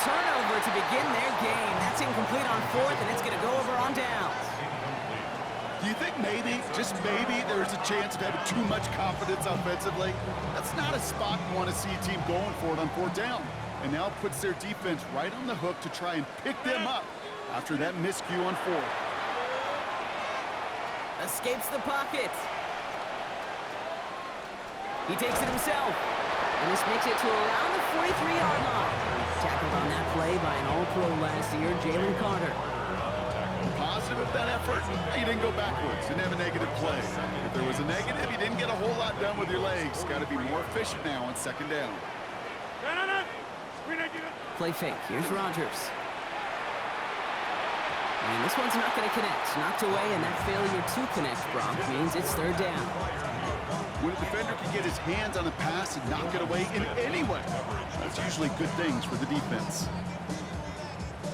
turnover to begin their game. That's incomplete on fourth, and it's going to go over on downs. Do you think maybe, just maybe, there's a chance of having too much confidence offensively? That's not a spot you want to see a team going for it on fourth down. And now puts their defense right on the hook to try and pick them up after that miscue on fourth. Escapes the pocket. He takes it himself. And this makes it to around the 43-yard line. Tackled on that play by an All-Pro last year, Jalen Carter. Positive of that effort, he didn't go backwards, didn't have a negative play. If there was a negative, you didn't get a whole lot done with your legs. Got to be more efficient now on second down. Play fake. Here's Rodgers. And this one's not going to connect. Knocked away, and that failure to connect, Brock, means it's third down. When a defender can get his hands on a pass and knock it away in any way, that's usually good things for the defense.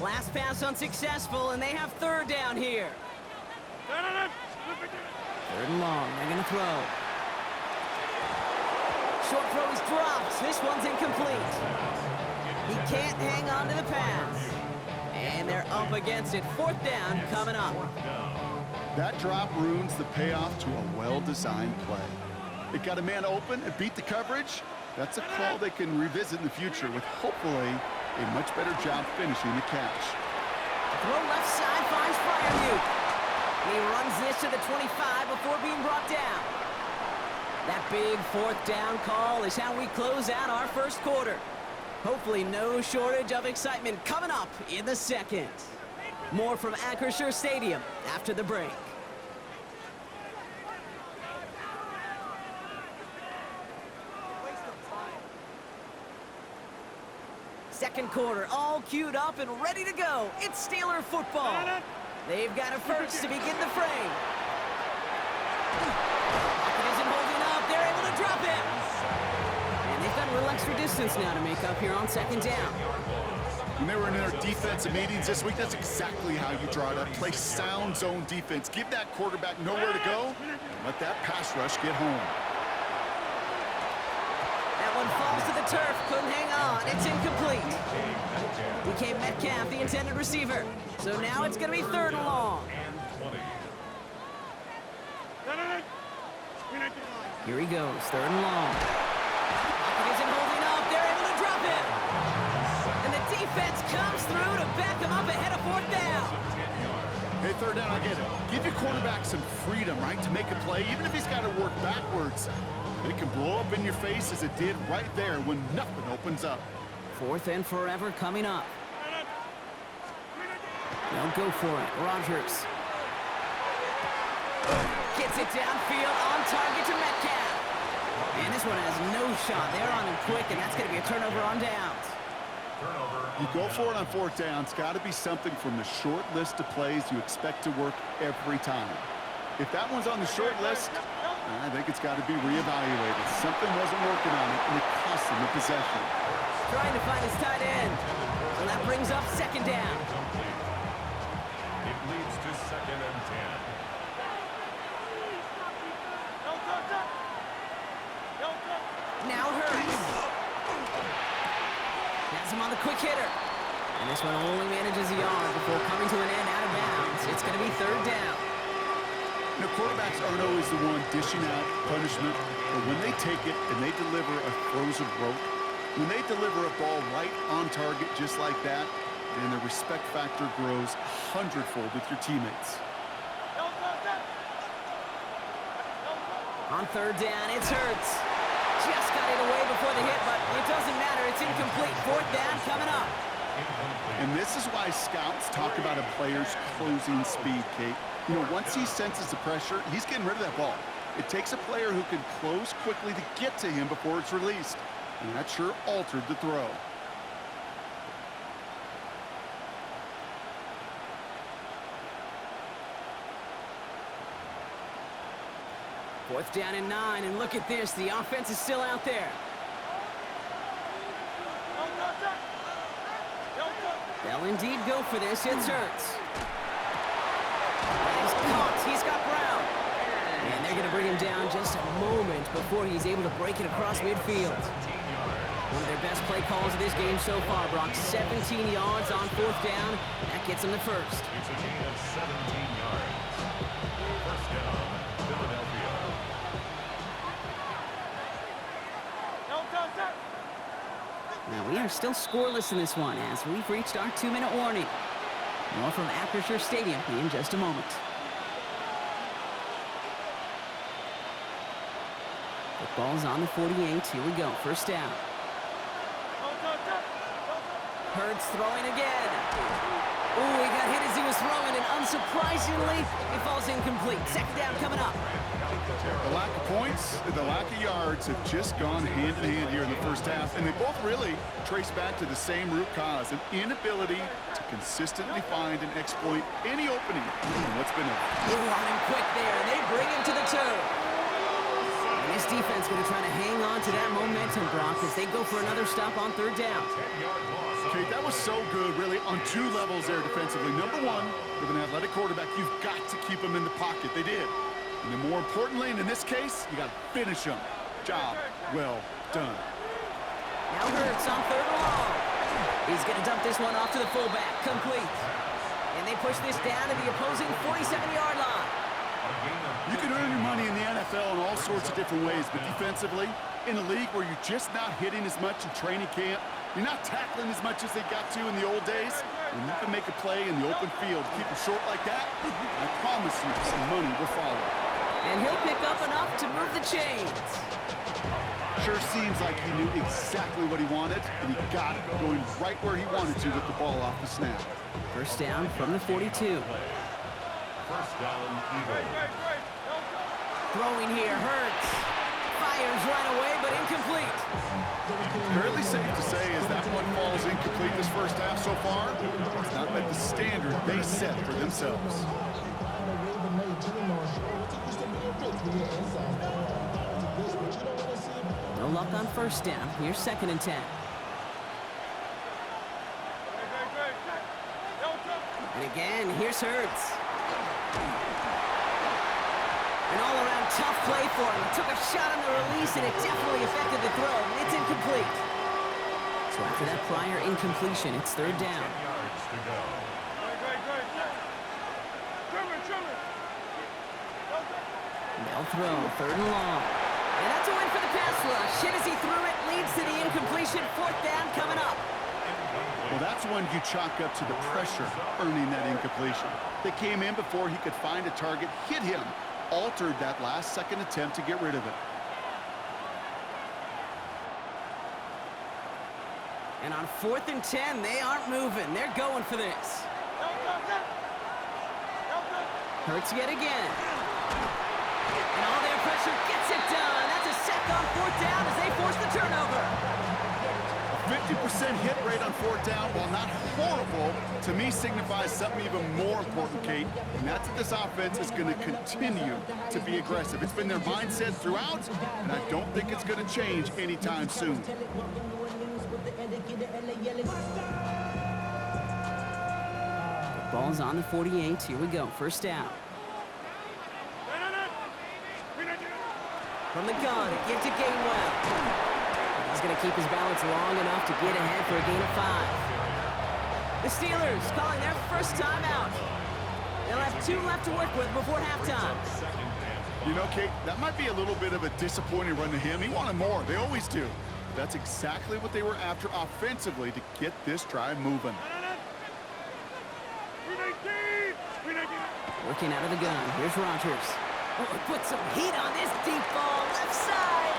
Last pass unsuccessful, and they have third down here. Third and long. They're going to throw. Short throw is dropped. This one's incomplete. He can't hang on to the pass. And they're up against it. Fourth down coming up. That drop ruins the payoff to a well-designed play. It got a man open and beat the coverage. That's a call they can revisit in the future with hopefully a much better job finishing the catch. Throw left side finds Fryermuth. He runs this to the 25 before being brought down. That big fourth down call is how we close out our first quarter. Hopefully no shortage of excitement coming up in the second. More from Acrisure Stadium after the break. Second quarter, all queued up and ready to go. It's Steeler football. They've got a first to begin the frame. Pocket isn't holding up. They're able to drop him. And they've got a little extra distance now to make up here on second down. When they were in their defensive meetings this week, that's exactly how you draw it up. Play sound zone defense. Give that quarterback nowhere to go. And let that pass rush get home. That one falls to the turf. Couldn't hang on. It's incomplete. DK Metcalf, the intended receiver. So now it's going to be third and long. Here he goes. Third and long. Pocket isn't holding up. They're able to drop him. And the defense comes through to back him up ahead of fourth down. Hey, third down, I get it. Give your quarterback some freedom, right, to make a play, even if he's got to work backwards. It can blow up in your face as it did right there when nothing opens up. Fourth and forever coming up. They'll go for it. Rodgers. Gets it downfield on target to Metcalf. And this one has no shot. They're on him quick, and that's going to be a turnover on downs. You go for it on fourth down. It's got to be something from the short list of plays you expect to work every time. If that one's on the short list, I think it's got to be reevaluated. Something wasn't working on it, and it cost him the possession. Trying to find his tight end. So that brings up second down. It leads to second and 10. Now Hurts. Has him on the quick hitter. And this one only manages a yard before coming to an end out of bounds. It's going to be third down. You know, quarterbacks aren't always the one dishing out punishment, but when they take it and they deliver a frozen rope, when they deliver a ball right on target just like that, then the respect factor grows hundredfold with your teammates. On third down, it's Hurts. Just got it away before the hit, but it doesn't matter. It's incomplete. Fourth down coming up. And this is why scouts talk about a player's closing speed, Kate. You know, once he senses the pressure, he's getting rid of that ball. It takes a player who can close quickly to get to him before it's released. And that sure altered the throw. Fourth down and 9, and look at this. The offense is still out there. They'll indeed go for this. It's Hurts. He's caught. He's got Brown. And they're going to bring him down just a moment before he's able to break it across midfield. One of their best play calls of this game so far, Brock. 17 yards on fourth down. That gets them the first. It's a gain of 17 yards. First down, Philadelphia. Now, we are still scoreless in this one as we've reached our 2-minute warning. More from Acrisure Stadium in just a moment. The ball's on the 48. Here we go. First down. Hurts throwing again. Ooh, he got hit as he was throwing, and unsurprisingly, it falls incomplete. Second down coming up. The lack of points and the lack of yards have just gone hand in hand here in the first half, and they both really trace back to the same root cause, an inability to consistently find and exploit any opening. What's been a... They're on him quick there, and they bring him to the toe. And this defense going to try to hang on to that momentum, Brock, as they go for another stop on third down. Okay, that was so good, really, on two levels there defensively. Number one, with an athletic quarterback, you've got to keep him in the pocket. They did. And then more importantly, and in this case, you got to finish him. Job well done. Now Hurts on third and long. He's going to dump this one off to the fullback. Complete. And they push this down to the opposing 47-yard line. You can earn your money in the NFL in all sorts of different ways, but defensively, in a league where you're just not hitting as much in training camp, you're not tackling as much as they got to in the old days, and you can make a play in the open field, keep it short like that, I promise you some money will follow. And he'll pick up enough to move the chains. Sure seems like he knew exactly what he wanted, and he got it going right where he wanted to with the ball off the snap. First down from the 42. First down, Eagles. Throwing here, Hurts. Fires right away, but incomplete. Fairly safe to say as that one falls incomplete this first half so far, it's not met the standard they set for themselves. No luck on first down. Here's second and 10. And again, here's Hurts. An all-around tough play for him. Took a shot on the release, and it definitely affected the throw. It's incomplete. So after that prior incompletion, it's third down. 10 yards to go. They'll throw, third and long. And that's a win for the pass rush. Hit as he threw it, leads to the incompletion. Fourth down coming up. Well, that's one you chalk up to the pressure earning that incompletion. They came in before he could find a target, hit him, altered that last-second attempt to get rid of it. And on 4th and 10, they aren't moving. They're going for this. Hurts yet again. And all their pressure gets it done. That's a sack on 4th down as they force the turnover. 50% hit rate on 4th down, while not horrible, to me signifies something even more important, Kate, and that's that this offense is going to continue to be aggressive. It's been their mindset throughout, and I don't think it's going to change anytime soon. The ball's on the 48. Here we go. First down. From the gun, give to Gainwell. He's going to keep his balance long enough to get ahead for a gain of 5. The Steelers calling their first timeout. They'll have 2 left to work with before halftime. You know, Kate, that might be a little bit of a disappointing run to him. He wanted more. They always do. That's exactly what they were after offensively to get this drive moving. Working out of the gun. Here's Rodgers. Oh, put some heat on this deep ball. Left side.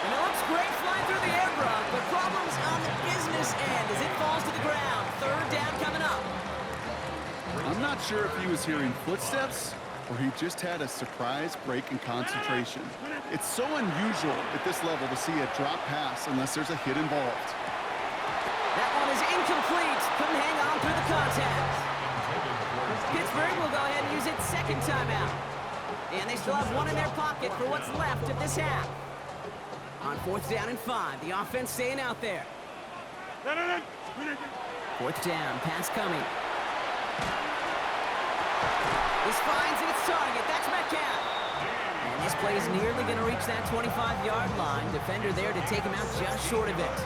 And it looks great flying through the air, Brock, but problems on the business end as it falls to the ground. Third down coming up. I'm not sure if he was hearing footsteps or he just had a surprise break in concentration. It's so unusual at this level to see a drop pass unless there's a hit involved. That one is incomplete. Couldn't hang on through the contact. Pittsburgh will go ahead and use its second timeout. And they still have 1 in their pocket for what's left of this half. On 4th down and 5, the offense staying out there. 4th down, pass coming. This finds its target. That's Metcalf. And this play is nearly going to reach that 25-yard line. Defender there to take him out just short of it.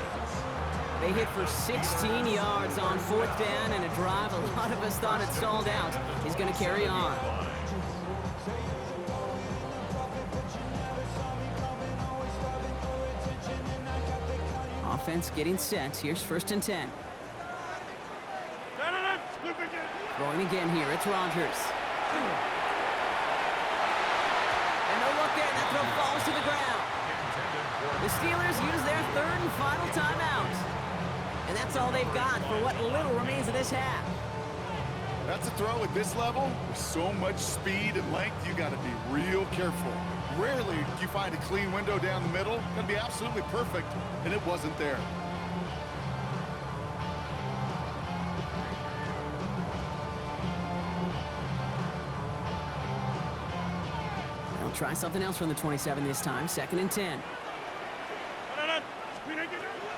They hit for 16 yards on 4th down, and a drive a lot of us thought had stalled out is going to carry on. Offense getting set. Here's 1st and 10. Throwing again here. It's Rodgers. And no look there. That throw falls to the ground. The Steelers use their 3rd and final timeout. And that's all they've got for what little remains of this half. That's a throw at this level. With so much speed and length, you got to be real careful. Rarely do you find a clean window down the middle. Going to be absolutely perfect, and it wasn't there. They'll try something else from the 27 this time. 2nd and 10.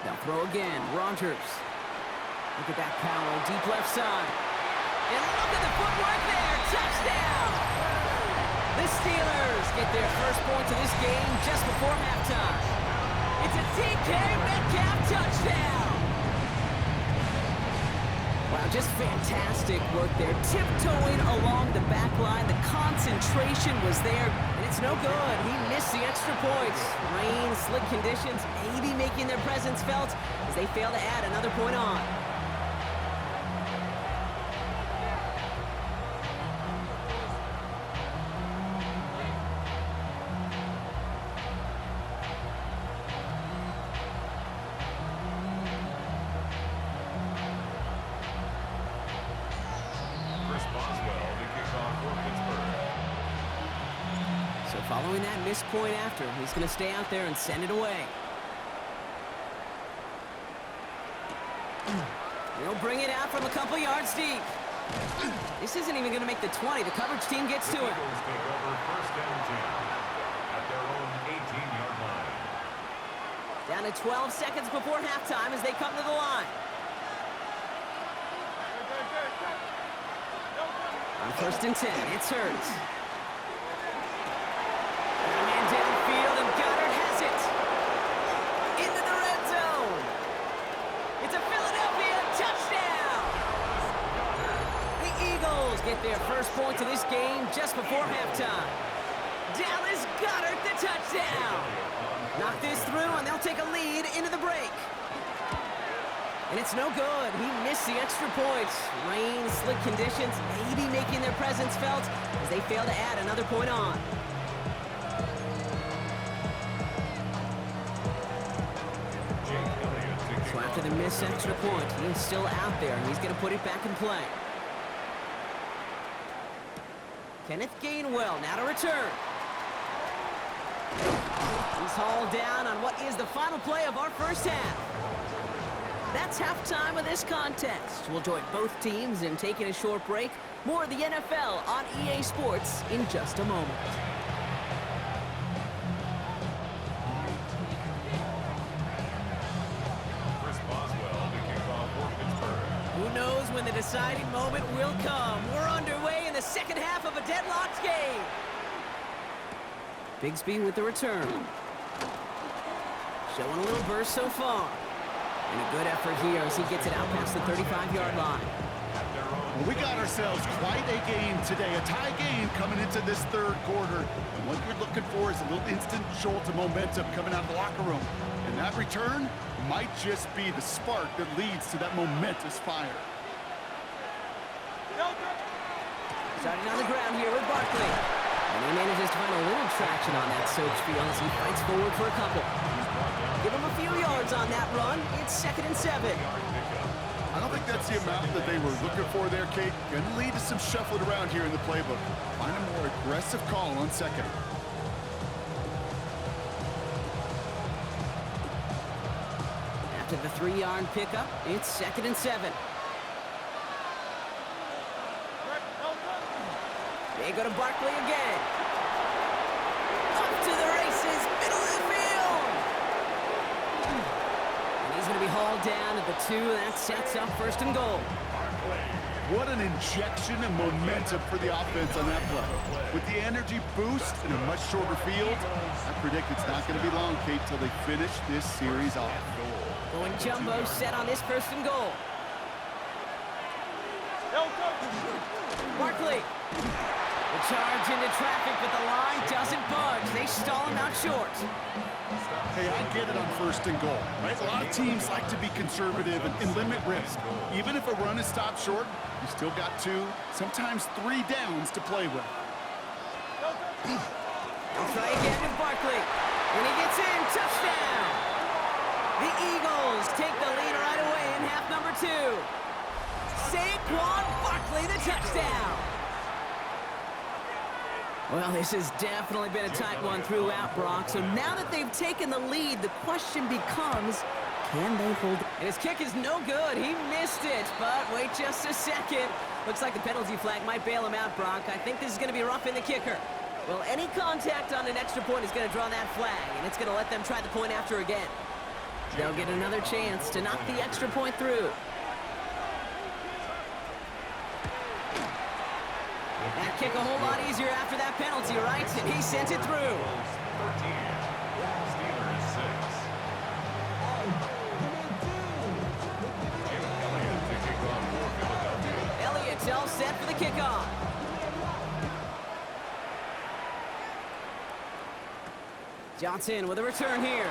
They'll throw again. Rodgers. Look at that power. Deep left side. And look at the footwork there. Touchdown! The Steelers get their first points of this game just before halftime. It's a DK Metcalf touchdown! Wow, just fantastic work there. Tiptoeing along the back line. The concentration was there, and it's no good. He missed the extra points. Rain, slick conditions, maybe making their presence felt as they fail to add another point on. Following that missed point after, he's going to stay out there and send it away. He'll bring it out from a couple yards deep. This isn't even going to make the 20. The coverage team gets to it. Down to 12 seconds before halftime as they come to the line. On 1st and 10, it's Hurts. Downfield, and Goddard has it. Into the red zone. It's a Philadelphia touchdown. The Eagles get their first points of this game just before halftime. Dallas Goddard the touchdown. Knock this through, and they'll take a lead into the break. And it's no good. He missed the extra points. Rain, slick conditions, maybe making their presence felt as they fail to add another point on. So after the missed extra point, he's still out there, and he's going to put it back in play. Kenneth Gainwell now to return. He's hauled down on what is the final play of our first half. That's halftime of this contest. We'll join both teams in taking a short break. More of the NFL on EA Sports in just a moment. Who knows when the deciding moment will come? We're underway in the second half of a deadlocked game. Bigsby with the return. Showing a little burst so far. And a good effort here as he gets it out past the 35-yard line. Well, we got ourselves quite a game today, a tie game coming into this third quarter. And what you're looking for is a little instant jolt of momentum coming out of the locker room. And that return might just be the spark that leads to that momentous fire. Starting on the ground here with Barkley. And he manages to find a little traction on that soaked field as he fights forward for a couple. Give him a few yards on that run. It's 2nd and 7. I don't think that's the amount that they were looking for there, Kate. Going to lead to some shuffling around here in the playbook. Find a more aggressive call on second. After the 3-yard pickup, it's 2nd and 7. They go to Barkley again. Up to the races, middle of the field. And he's going to be hauled down at the 2. That sets up 1st and goal. What an injection of momentum for the offense on that play. With the energy boost in a much shorter field, I predict it's not going to be long, Kate, till they finish this series off. Going jumbo set on this first and goal. Barkley. The charge into traffic, but the line doesn't budge. They stall him out short. Hey, I get it on first and goal, right? A lot of teams like to be conservative and limit risk. Even if a run is stopped short, you still got 2, sometimes 3 downs to play with. They'll try again with Barkley. When he gets in, touchdown! The Eagles take the lead right away in half number 2. Saquon Barkley, the touchdown! Well, this has definitely been a tight one throughout, Brock. So now that they've taken the lead, the question becomes, can they hold it? And his kick is no good. He missed it, but wait just a second. Looks like the penalty flag might bail him out, Brock. I think this is going to be rough in the kicker. Well, any contact on an extra point is going to draw that flag, and it's going to let them try the point after again. They'll get another chance to knock the extra point through. That kick a whole lot easier after that penalty, right? And he sent it through. 13. Steelers 6. Jim Elliott to kick off for Philadelphia. Elliott's all set for the kickoff. Johnson with a return here.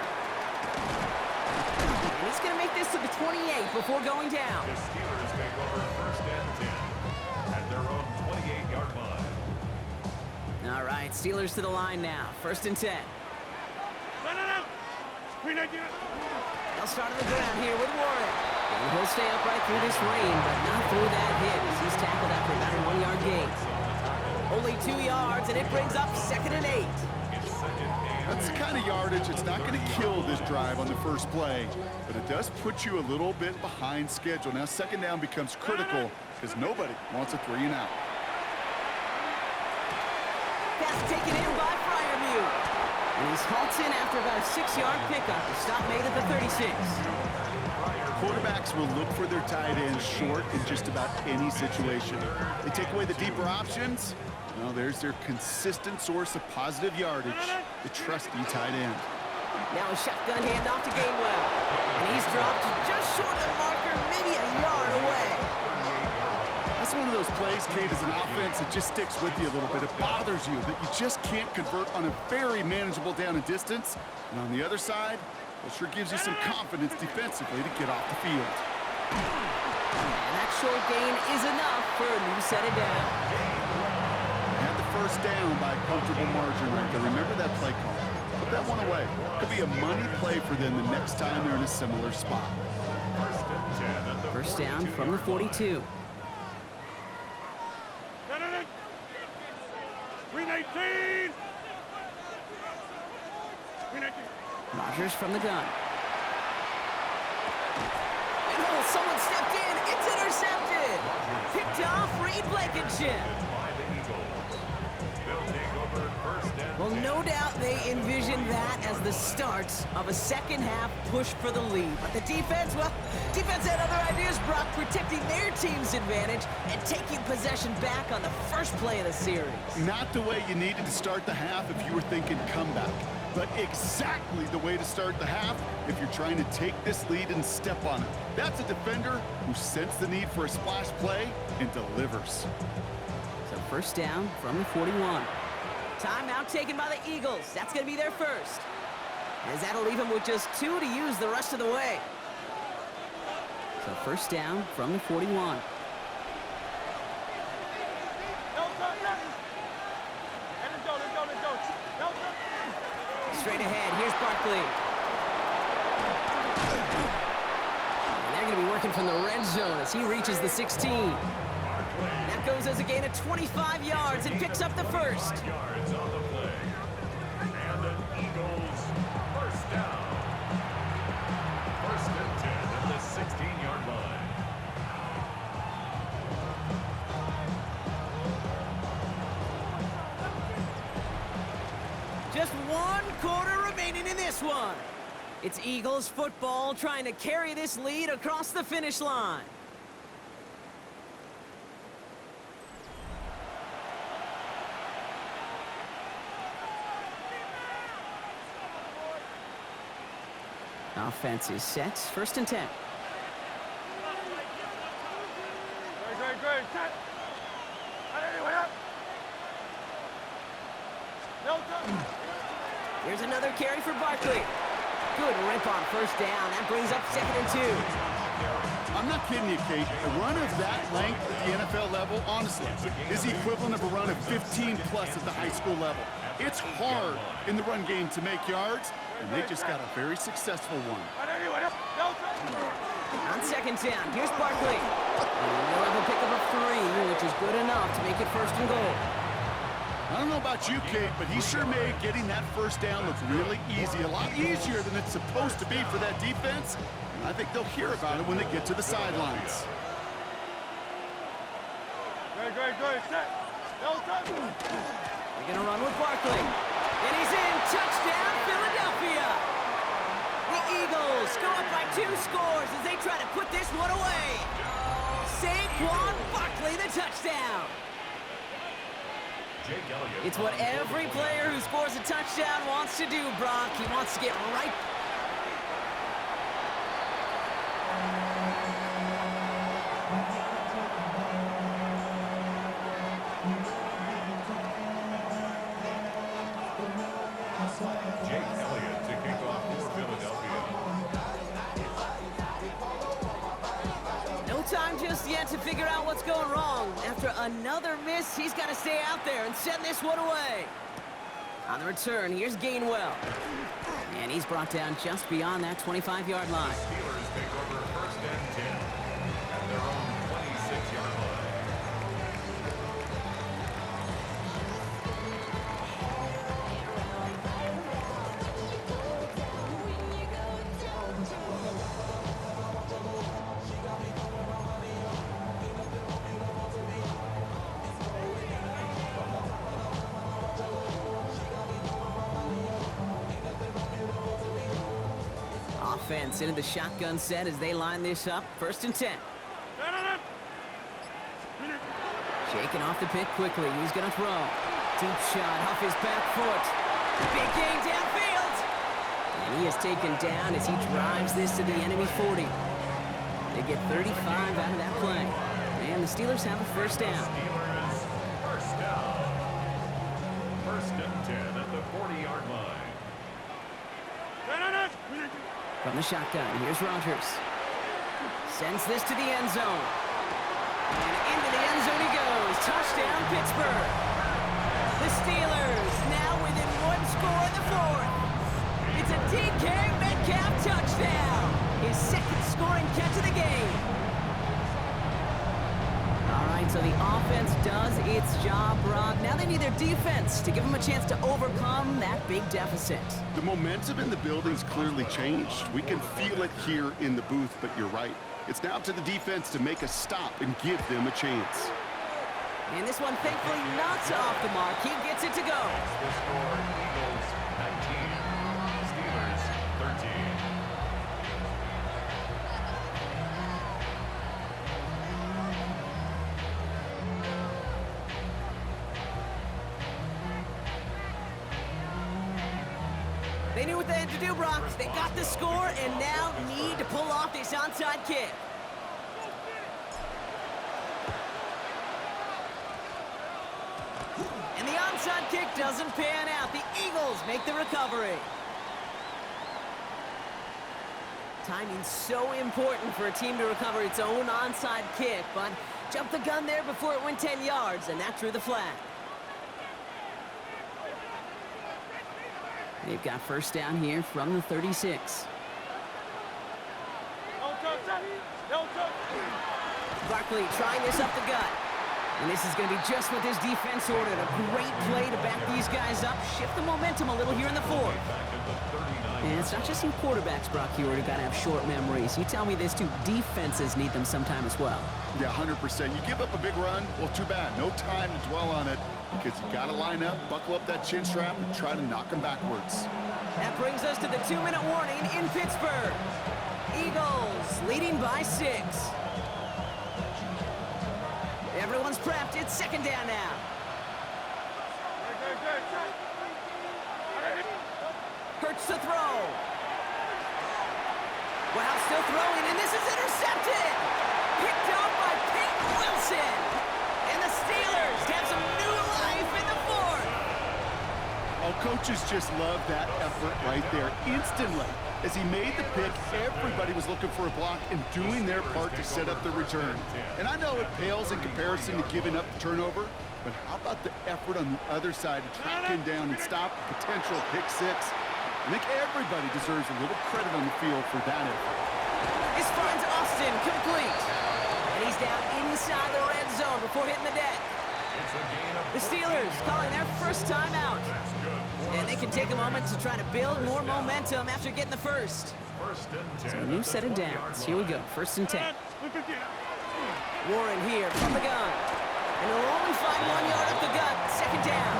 And he's going to make this to the 28 before going down. The Steelers take over first and 10 at their own 28-yard line. All right, Steelers to the line now. First and 10. They'll start on the ground here with Warren. And he'll stay upright through this rain, but not through that hit as he's tackled after about a 1-yard gain. Only 2 yards, and it brings up 2nd and 8. That's the kind of yardage it's not going to kill this drive on the first play, but it does put you a little bit behind schedule. Now, 2nd down becomes critical because nobody wants a 3 and out. Pass taken in by Freiermuth. And he's halted after about a 6-yard pickup. The stop made at the 36. Quarterbacks will look for their tight ends short in just about any situation. They take away the deeper options. Well, there's their consistent source of positive yardage, the trusty tight end. Now a shotgun handoff to Gainwell. And he's dropped just short of the marker, maybe a yard away. That's one of those plays, Kate, as an offense that just sticks with you a little bit. It bothers you that you just can't convert on a very manageable down and distance. And on the other side, it sure gives you some confidence defensively to get off the field. And that short gain is enough for a new set it down. Had the first down by a comfortable margin right there. Remember that play call. Put that one away. Could be a money play for them the next time they're in a similar spot. First down from the 42. Rodgers from the gun. And oh, someone stepped in. It's intercepted. Picked off Reed Blankenship. Well, no doubt they envisioned that as the start of a second-half push for the lead. But the defense, well, defense had other ideas, Brock, protecting their team's advantage and taking possession back on the first play of the series. Not the way you needed to start the half if you were thinking comeback, but exactly the way to start the half if you're trying to take this lead and step on it. That's a defender who sensed the need for a splash play and delivers. So first down from the 41. Timeout taken by the Eagles. That's going to be their first. As that'll leave them with just 2 to use the rest of the way. So first down from the 41. Straight ahead, here's Barkley. And they're going to be working from the red zone as he reaches the 16. That goes as a gain of 25 yards and picks up the first. Yards on the play. And an Eagles first down. First and 10 at the 16-yard line. Just 1 quarter remaining in this one. It's Eagles football trying to carry this lead across the finish line. Now Offense is set. First and 10. Great. Set. Here's another carry for Barkley. Good rip on first down. That brings up 2nd and 2. I'm not kidding you, Kate. A run of that length at the NFL level, honestly, is the equivalent of a run of 15-plus at the high school level. It's hard in the run game to make yards, and they just got a very successful one. On 2nd down, here's Barkley. And he'll have a pickup of 3, which is good enough to make it 1st and goal. I don't know about you, Kate, but he sure made getting that first down look really easy. A lot easier than it's supposed to be for that defense. And I think they'll hear about it when they get to the sidelines. Great. Set. They're going to run with Barkley. And he's in. Touchdown, Philadelphia. The Eagles go up by 2 scores as they try to put this one away. Saquon Barkley, the touchdown. It's what every player who scores a touchdown wants to do, Brock. He wants to get right. Jake Elliott to kick off for Philadelphia. No time just yet to figure out what's going wrong. After another miss, he's got to stay out there and send this one away. On the return, here's Gainwell. And he's brought down just beyond that 25-yard line. Steelers take over 1st and 10 at their own 26-yard line. Offense into the shotgun set as they line this up. 1st and 10. Shaking off the pick quickly. He's going to throw. Deep shot off his back foot. Big gain downfield. And he is taken down as he drives this to the enemy 40. They get 35 out of that play. And the Steelers have a 1st down. Steelers, 1st down. 1st and 10 at the 40-yard line. From the shotgun, here's Rodgers. Sends this to the end zone. And into the end zone he goes. Touchdown, Pittsburgh. The Steelers now within 1 score in the 4th. It's a DK Metcalf touchdown. His 2nd scoring catch of the game. All right, so the offense does its job, Brock. Now they need their defense to give them a chance to overcome that big deficit. The momentum in the building's clearly changed. We can feel it here in the booth, but you're right. It's now up to the defense to make a stop and give them a chance. And this one, thankfully, not off the mark. He gets it to go. The score, Eagles 19, Steelers 13. They knew what they had to do, Brock. They got the score and now need to pull off this onside kick. And the onside kick doesn't pan out. The Eagles make the recovery. Timing's so important for a team to recover its own onside kick, but jumped the gun there before it went 10 yards, and that drew the flag. They've got 1st down here from the 36. Barkley trying this up the gut. And this is going to be just what this defense ordered. A great play to back these guys up, shift the momentum a little here in the 4th. And it's not just in quarterbacks, Brock, you already got to have short memories. You tell me this too, defenses need them sometime as well. Yeah, 100%. You give up a big run, well, too bad. No time to dwell on it because you got to line up, buckle up that chin strap, and try to knock them backwards. That brings us to the 2-minute warning in Pittsburgh. Eagles leading by 6. Everyone's prepped. It's 2nd down now. Hurts to throw. Wow, still throwing, and this is intercepted! Picked up by Peyton Wilson! And the Steelers have some new life in the fourth! Oh, coaches just love that effort right there instantly. As he made the pick, everybody was looking for a block and doing their part to set up the return. And I know it pales in comparison to giving up the turnover, but how about the effort on the other side to track him down and stop a potential pick six? I think everybody deserves a little credit on the field for that effort. This finds Austin complete. And he's down inside the red zone before hitting the deck. The Steelers calling their first timeout. And they can take a moment to try to build more momentum after getting the first. So a new set of downs. Here we go, 1st and 10. Warren here from the gun. And he'll only find 1 yard up the gut, 2nd down.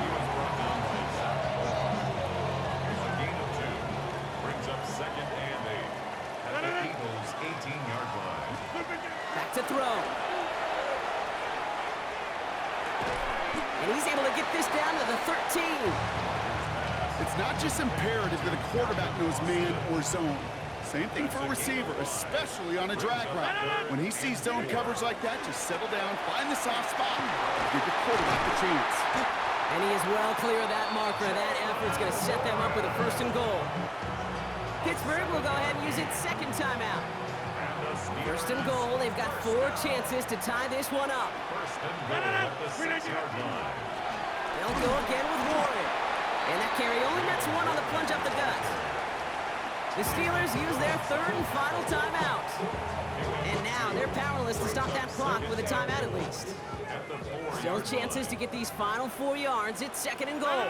He was brought down by Zach Ball. A gain of 2 brings up 2nd and 8 at the Eagles' 18-yard line. Back to throw. And he's able to get this down to the 13. It's not just imperative that a quarterback knows man or zone. Same thing for a receiver, especially on a drag route. When he sees zone coverage like that, just settle down, find the soft spot, give the quarterback a chance. And he is well clear of that marker. That effort's going to set them up with a 1st and goal. Pittsburgh will go ahead and use its 2nd timeout. 1st and goal. They've got 4 chances to tie this one up. They'll go again with Warren. And that carry only nets 1 on the plunge up the gut. The Steelers use their 3rd and final timeout. And now they're powerless to stop that clock with a timeout at least. Still chances to get these final 4 yards. It's 2nd and goal.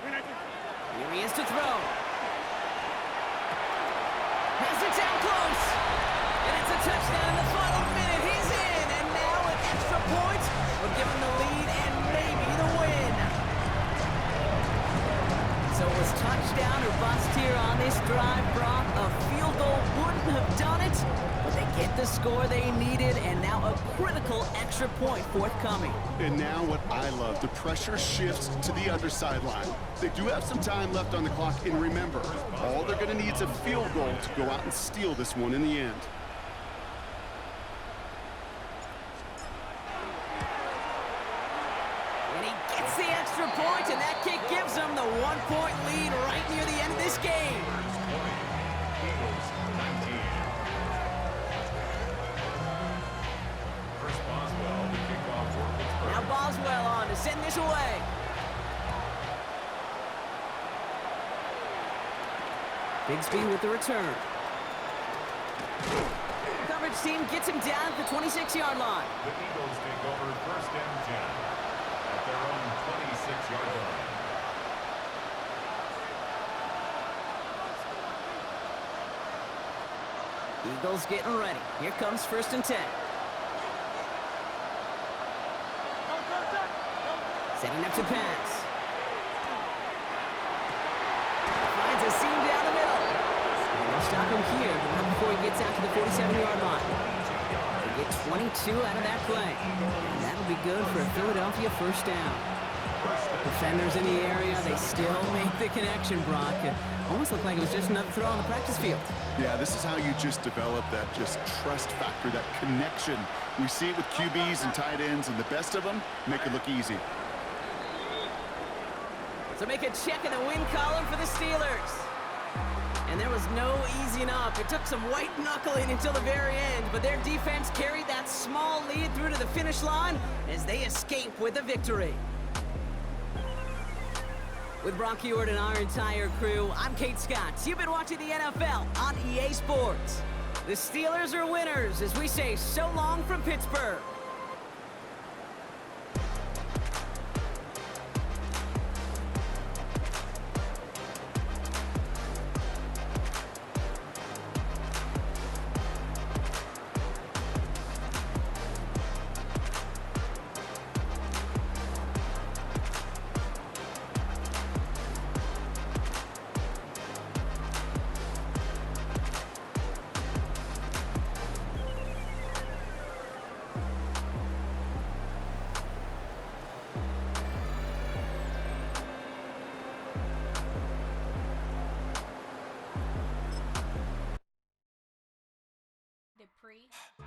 Here he is to throw. Has it down close. And it's a touchdown in the final minute. He's in. And now an extra point will give him the lead and maybe the win. So it was touchdown or bust here on this drive, Brock. A field goal wouldn't have done it, but they get the score they needed, and now a critical extra point forthcoming. And now what I love, the pressure shifts to the other sideline. They do have some time left on the clock, and remember, all they're going to need is a field goal to go out and steal this one in the end. The extra point, and that kick gives them the 1-point lead right near the end of this game. Eagles 19. First Boswell to kick off for Pittsburgh. Now Boswell on to send this away. Bigsby with the return. Coverage team gets him down at the 26-yard line. The Eagles take over 1st and 10. At their own 26-yard line. Eagles getting ready. Here comes 1st and 10. Setting up to pass. Finds a seam down the middle. And they'll stop him here, but not before he gets out to the 47-yard line. They get 22 out of that play. And that'll be good for a Philadelphia 1st down. Defenders in the area, they still make the connection, Brock. It almost looked like it was just another throw on the practice field. Yeah, this is how you just develop that just trust factor, that connection. We see it with QBs and tight ends, and the best of them make it look easy. So make a check in the win column for the Steelers. And there was no easing up. It took some white knuckling until the very end, but their defense carried that small lead through to the finish line as they escape with a victory. With Brock Ewart and our entire crew, I'm Kate Scott. You've been watching the NFL on EA Sports. The Steelers are winners as we say so long from Pittsburgh. free.